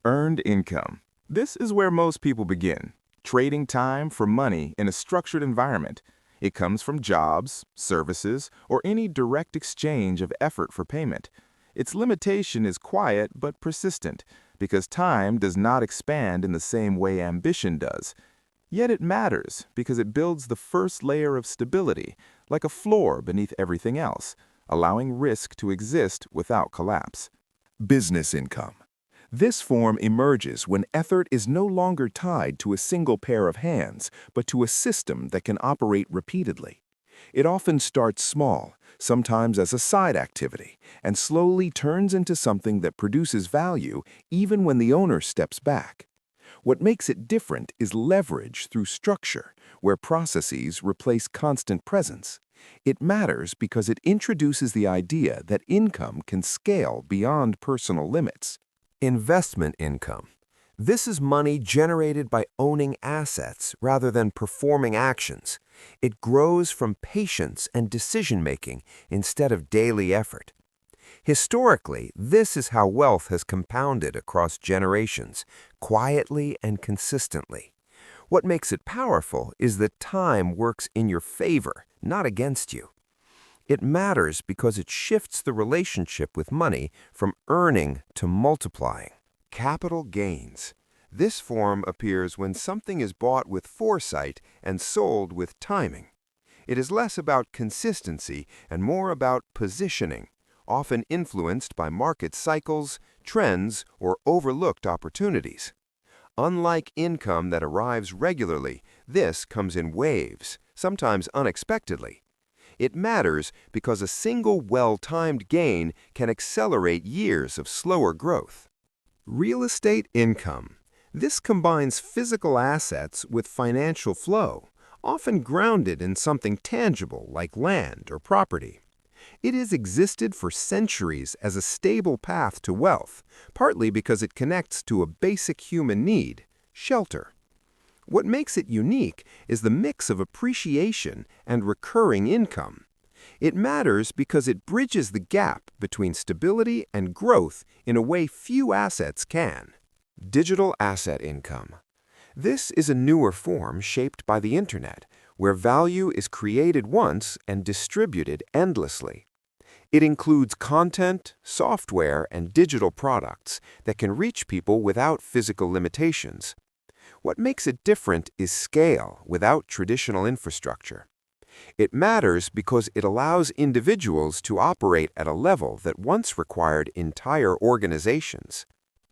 Earned income. This is where most people begin, trading time for money in a structured environment. It comes from jobs, services, or any direct exchange of effort for payment. Its limitation is quiet but persistent, because time does not expand in the same way ambition does. Yet it matters because it builds the first layer of stability, like a floor beneath everything else, allowing risk to exist without collapse. Business income. This form emerges when effort is no longer tied to a single pair of hands, but to a system that can operate repeatedly. It often starts small, sometimes as a side activity, and slowly turns into something that produces value even when the owner steps back. What makes it different is leverage through structure, where processes replace constant presence. It matters because it introduces the idea that income can scale beyond personal limits. Investment income. This is money generated by owning assets rather than performing actions. It grows from patience and decision-making instead of daily effort. Historically, this is how wealth has compounded across generations, quietly and consistently. What makes it powerful is that time works in your favor, not against you. It matters because it shifts the relationship with money from earning to multiplying. Capital gains. This form appears when something is bought with foresight and sold with timing. It is less about consistency and more about positioning, often influenced by market cycles, trends, or overlooked opportunities. Unlike income that arrives regularly, this comes in waves, sometimes unexpectedly. It matters because a single well-timed gain can accelerate years of slower growth. Real estate income. This combines physical assets with financial flow, often grounded in something tangible like land or property. It has existed for centuries as a stable path to wealth, partly because it connects to a basic human need, shelter. What makes it unique is the mix of appreciation and recurring income. It matters because it bridges the gap between stability and growth in a way few assets can. Digital asset income. This is a newer form shaped by the internet, where value is created once and distributed endlessly. It includes content, software, and digital products that can reach people without physical limitations. What makes it different is scale without traditional infrastructure. It matters because it allows individuals to operate at a level that once required entire organizations.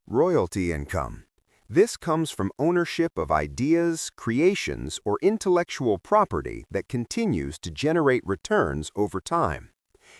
Royalty income. This comes from ownership of ideas, creations, or intellectual property that continues to generate returns over time.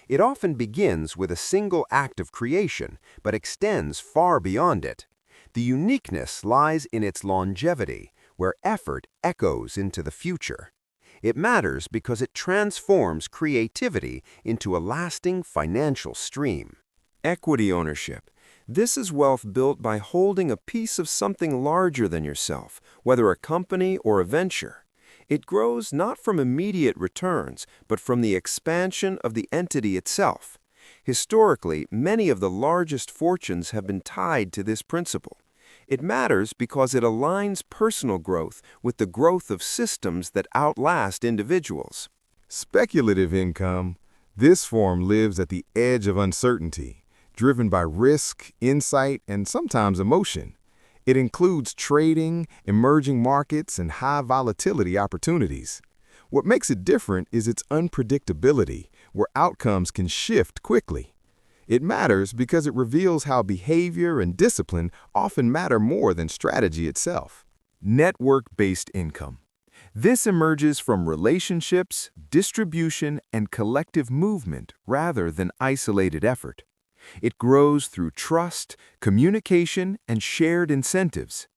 It often begins with a single act of creation, but extends far beyond it. The uniqueness lies in its longevity, where effort echoes into the future. It matters because it transforms creativity into a lasting financial stream. Equity ownership. This is wealth built by holding a piece of something larger than yourself, whether a company or a venture. It grows not from immediate returns, but from the expansion of the entity itself. Historically, many of the largest fortunes have been tied to this principle. It matters because it aligns personal growth with the growth of systems that outlast individuals. Speculative income. This form lives at the edge of uncertainty, driven by risk, insight, and sometimes emotion. It includes trading, emerging markets, and high volatility opportunities. What makes it different is its unpredictability, where outcomes can shift quickly. It matters because it reveals how behavior and discipline often matter more than strategy itself. Network-based income. This emerges from relationships, distribution, and collective movement rather than isolated effort. It grows through trust, communication, and shared incentives.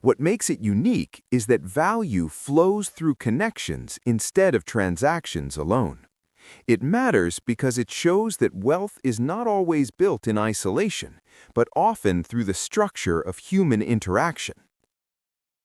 What makes it unique is that value flows through connections instead of transactions alone. It matters because it shows that wealth is not always built in isolation, but often through the structure of human interaction.